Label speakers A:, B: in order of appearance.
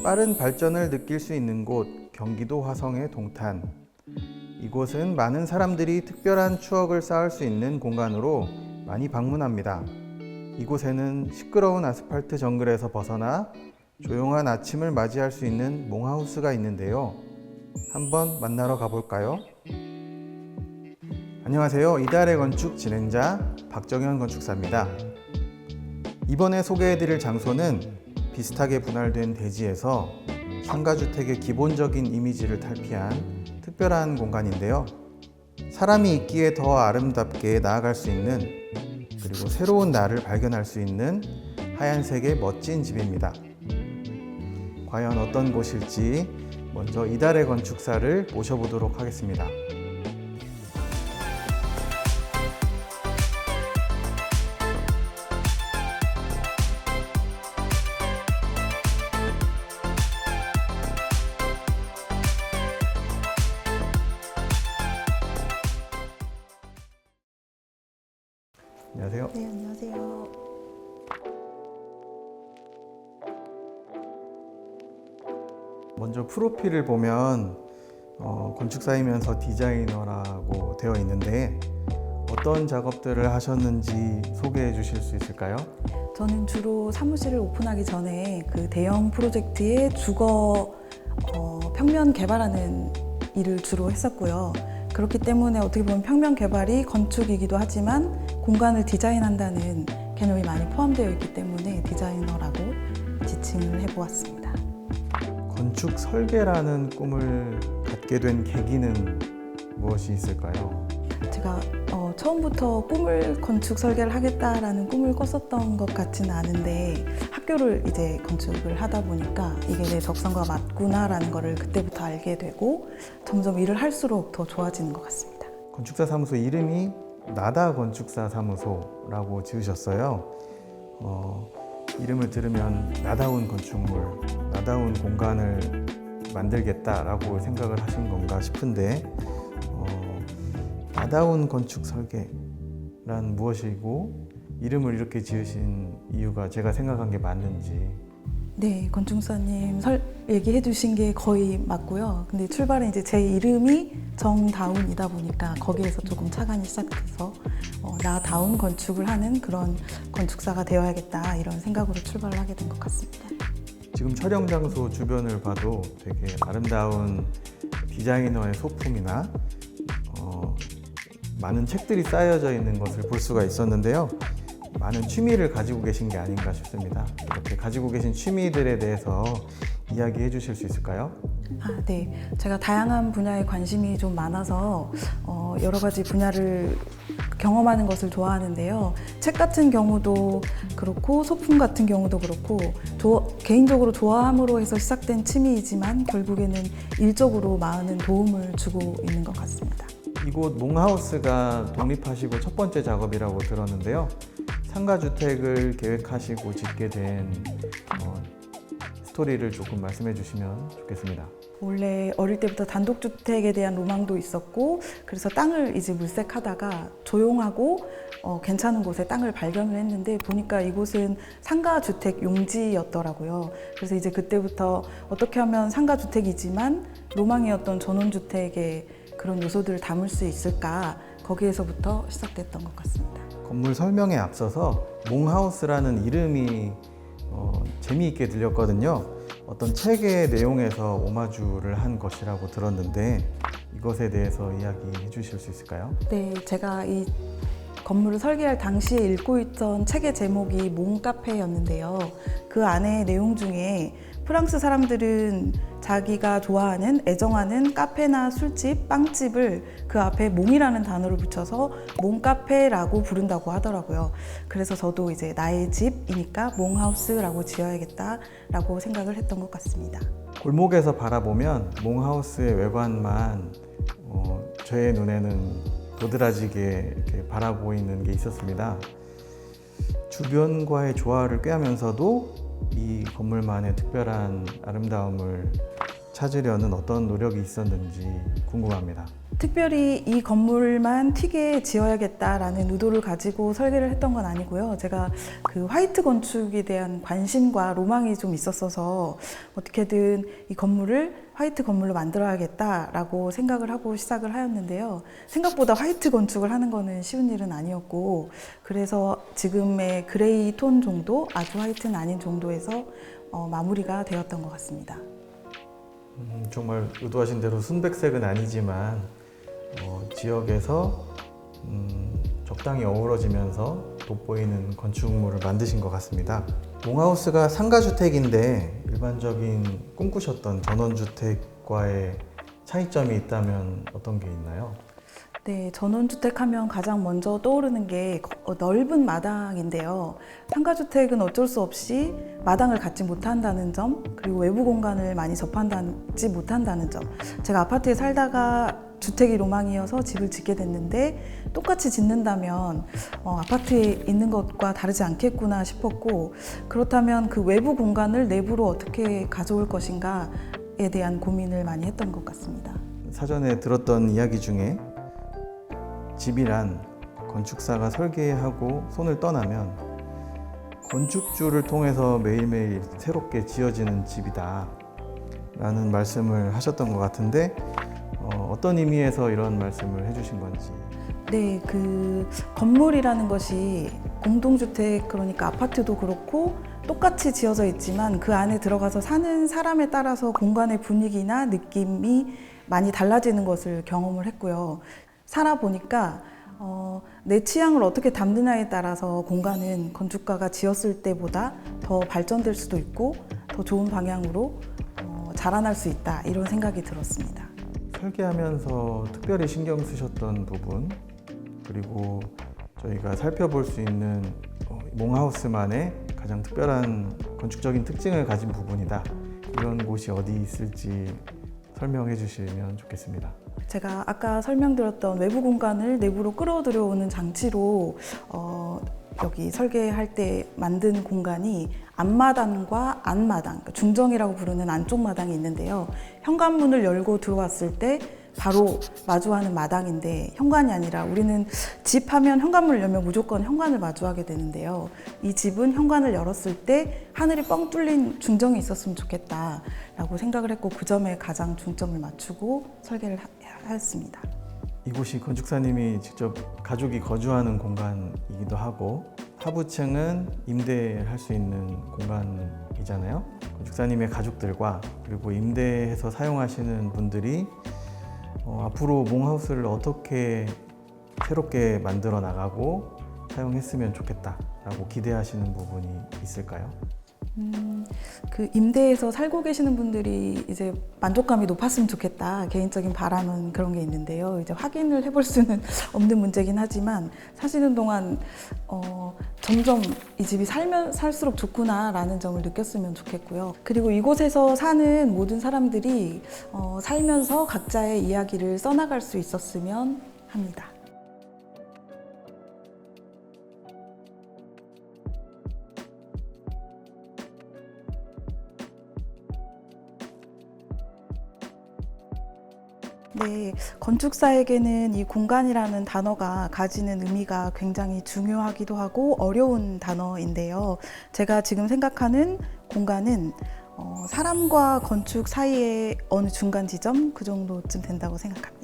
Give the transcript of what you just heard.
A: 빠른 발전을 느낄 수 있는 곳, 경기도 화성의 동탄. 이곳은 많은 사람들이 특별한 추억을 쌓을 수 있는 공간으로 많이 방문합니다. 이곳에는 시끄러운 아스팔트 정글에서 벗어나 조용한 아침을 맞이할 수 있는 몽하우스가 있는데요. 한번 만나러 가볼까요? 안녕하세요. 이달의 건축 진행자 박정현 건축사입니다. 이번에 소개해드릴 장소는 비슷하게 분할된 대지에서 상가주택의 기본적인 이미지를 탈피한 특별한 공간인데요. 사람이 있기에 더 아름답게 나아갈 수 있는, 그리고 새로운 나를 발견할 수 있는 하얀색의 멋진 집입니다. 과연 어떤 곳일지 먼저 이달의 건축사를 모셔보도록 하겠습니다. 안녕하세요.
B: 네, 안녕하세요.
A: 먼저 프로필을 보면 건축사이면서 디자이너라고 되어 있는데 어떤 작업들을 하셨는지 소개해 주실 수 있을까요?
B: 저는 주로 사무실을 오픈하기 전에 그 대형 프로젝트의 주거 평면 개발하는 일을 주로 했었고요. 그렇기 때문에 어떻게 보면 평면 개발이 건축이기도 하지만 공간을 디자인한다는 개념이 많이 포함되어 있기 때문에 디자이너라고 지칭을 해보았습니다.
A: 건축 설계라는 꿈을 갖게 된 계기는 무엇이 있을까요?
B: 제가 처음부터 건축 설계를 하겠다라는 꿈을 꿨었던 것 같지는 않은데 학교를 이제 건축을 하다 보니까 이게 내 적성과 맞구나라는 거를 그때부터 알게 되고 점점 일을 할수록 더 좋아지는 것 같습니다.
A: 건축사 사무소 이름이 나다 건축사 사무소라고 지으셨어요. 이름을 들으면 나다운 건축물, 나다운 공간을 만들겠다라고 생각을 하신 건가 싶은데 나다운 건축 설계란 무엇이고 이름을 이렇게 지으신 이유가 제가 생각한 게 맞는지.
B: 네, 건축사님 얘기해 주신 게 거의 맞고요. 근데 출발은 이제 제 이름이 정다운이다 보니까 거기에서 조금 착안이 시작돼서 나다운 건축을 하는 그런 건축사가 되어야겠다 이런 생각으로 출발을 하게 된 것 같습니다.
A: 지금 촬영 장소 주변을 봐도 되게 아름다운 디자이너의 소품이나 많은 책들이 쌓여져 있는 것을 볼 수가 있었는데요. 많은 취미를 가지고 계신 게 아닌가 싶습니다. 이렇게 가지고 계신 취미들에 대해서 이야기해 주실 수 있을까요?
B: 네. 제가 다양한 분야에 관심이 좀 많아서 여러 가지 분야를 경험하는 것을 좋아하는데요. 책 같은 경우도 그렇고 소품 같은 경우도 그렇고 개인적으로 좋아함으로 해서 시작된 취미이지만 결국에는 일적으로 많은 도움을 주고 있는 것 같습니다.
A: 이곳 몽하우스가 독립하시고 첫 번째 작업이라고 들었는데요. 상가주택을 계획하시고 짓게 된 스토리를 조금 말씀해 주시면 좋겠습니다.
B: 원래 어릴 때부터 단독주택에 대한 로망도 있었고 그래서 땅을 이제 물색하다가 조용하고 괜찮은 곳에 땅을 발견을 했는데 보니까 이곳은 상가주택 용지였더라고요. 그래서 이제 그때부터 어떻게 하면 상가주택이지만 로망이었던 전원주택의 그런 요소들을 담을 수 있을까 거기에서부터 시작됐던 것 같습니다.
A: 건물 설명에 앞서서 몽하우스라는 이름이 재미있게 들렸거든요. 어떤 책의 내용에서 오마주를 한 것이라고 들었는데 이것에 대해서 이야기해 주실 수 있을까요?
B: 네, 제가 이 건물을 설계할 당시에 읽고 있던 책의 제목이 몽카페였는데요. 그 안에 내용 중에 프랑스 사람들은 자기가 좋아하는, 애정하는 카페나 술집, 빵집을 그 앞에 몽이라는 단어를 붙여서 몽카페라고 부른다고 하더라고요. 그래서 저도 이제 나의 집이니까 몽하우스라고 지어야겠다라고 생각을 했던 것 같습니다.
A: 골목에서 바라보면 몽하우스의 외관만 저의 눈에는 도드라지게 이렇게 바라보이는 게 있었습니다. 주변과의 조화를 꾀하면서도 이 건물만의 특별한 아름다움을 찾으려는 어떤 노력이 있었는지 궁금합니다.
B: 특별히 이 건물만 튀게 지어야겠다라는 의도를 가지고 설계를 했던 건 아니고요. 제가 그 화이트 건축에 대한 관심과 로망이 좀 있었어서 어떻게든 이 건물을 화이트 건물로 만들어야겠다라고 생각을 하고 시작을 하였는데요. 생각보다 화이트 건축을 하는 거는 쉬운 일은 아니었고, 그래서 지금의 그레이 톤 정도, 아주 화이트는 아닌 정도에서 마무리가 되었던 것 같습니다.
A: 정말 의도하신 대로 순백색은 아니지만 지역에서 적당히 어우러지면서 돋보이는 건축물을 만드신 것 같습니다. 몽하우스가 상가주택인데 일반적인 꿈꾸셨던 전원주택과의 차이점이 있다면 어떤 게 있나요?
B: 네, 전원주택 하면 가장 먼저 떠오르는 게 넓은 마당인데요. 상가주택은 어쩔 수 없이 마당을 갖지 못한다는 점, 그리고 외부 공간을 많이 접하지 못한다는 점. 제가 아파트에 살다가 주택이 로망이어서 집을 짓게 됐는데 똑같이 짓는다면 아파트에 있는 것과 다르지 않겠구나 싶었고, 그렇다면 그 외부 공간을 내부로 어떻게 가져올 것인가에 대한 고민을 많이 했던 것 같습니다.
A: 사전에 들었던 이야기 중에 집이란 건축사가 설계하고 손을 떠나면 건축주를 통해서 매일매일 새롭게 지어지는 집이다 라는 말씀을 하셨던 것 같은데 어떤 의미에서 이런 말씀을 해주신 건지.
B: 네, 그 건물이라는 것이 공동주택, 그러니까 아파트도 그렇고 똑같이 지어져 있지만 그 안에 들어가서 사는 사람에 따라서 공간의 분위기나 느낌이 많이 달라지는 것을 경험을 했고요. 살아보니까 내 취향을 어떻게 담느냐에 따라서 공간은 건축가가 지었을 때보다 더 발전될 수도 있고 더 좋은 방향으로 자라날 수 있다, 이런 생각이 들었습니다.
A: 설계하면서 특별히 신경 쓰셨던 부분, 그리고 저희가 살펴볼 수 있는 몽하우스만의 가장 특별한 건축적인 특징을 가진 부분이다, 이런 곳이 어디 있을지 설명해 주시면 좋겠습니다.
B: 제가 아까 설명드렸던 외부 공간을 내부로 끌어들여오는 장치로 여기 설계할 때 만든 공간이 앞마당과 안마당, 그러니까 중정이라고 부르는 안쪽 마당이 있는데요. 현관문을 열고 들어왔을 때 바로 마주하는 마당인데, 현관이 아니라 우리는 집 하면 현관문을 열면 무조건 현관을 마주하게 되는데요. 이 집은 현관을 열었을 때 하늘이 뻥 뚫린 중정이 있었으면 좋겠다라고 생각을 했고, 그 점에 가장 중점을 맞추고 설계를 하였습니다.
A: 이곳이 건축사님이 직접 가족이 거주하는 공간이기도 하고 하부층은 임대할 수 있는 공간이잖아요. 건축사님의 가족들과 그리고 임대해서 사용하시는 분들이 앞으로 몽하우스를 어떻게 새롭게 만들어 나가고 사용했으면 좋겠다라고 기대하시는 부분이 있을까요?
B: 그 임대해서 살고 계시는 분들이 이제 만족감이 높았으면 좋겠다, 개인적인 바람은 그런 게 있는데요. 이제 확인을 해볼 수는 없는 문제긴 하지만 사시는 동안 점점 이 집이 살수록 좋구나라는 점을 느꼈으면 좋겠고요. 그리고 이곳에서 사는 모든 사람들이 살면서 각자의 이야기를 써나갈 수 있었으면 합니다. 네, 건축사에게는 이 공간이라는 단어가 가지는 의미가 굉장히 중요하기도 하고 어려운 단어인데요. 제가 지금 생각하는 공간은 사람과 건축 사이의 어느 중간 지점, 그 정도쯤 된다고 생각합니다.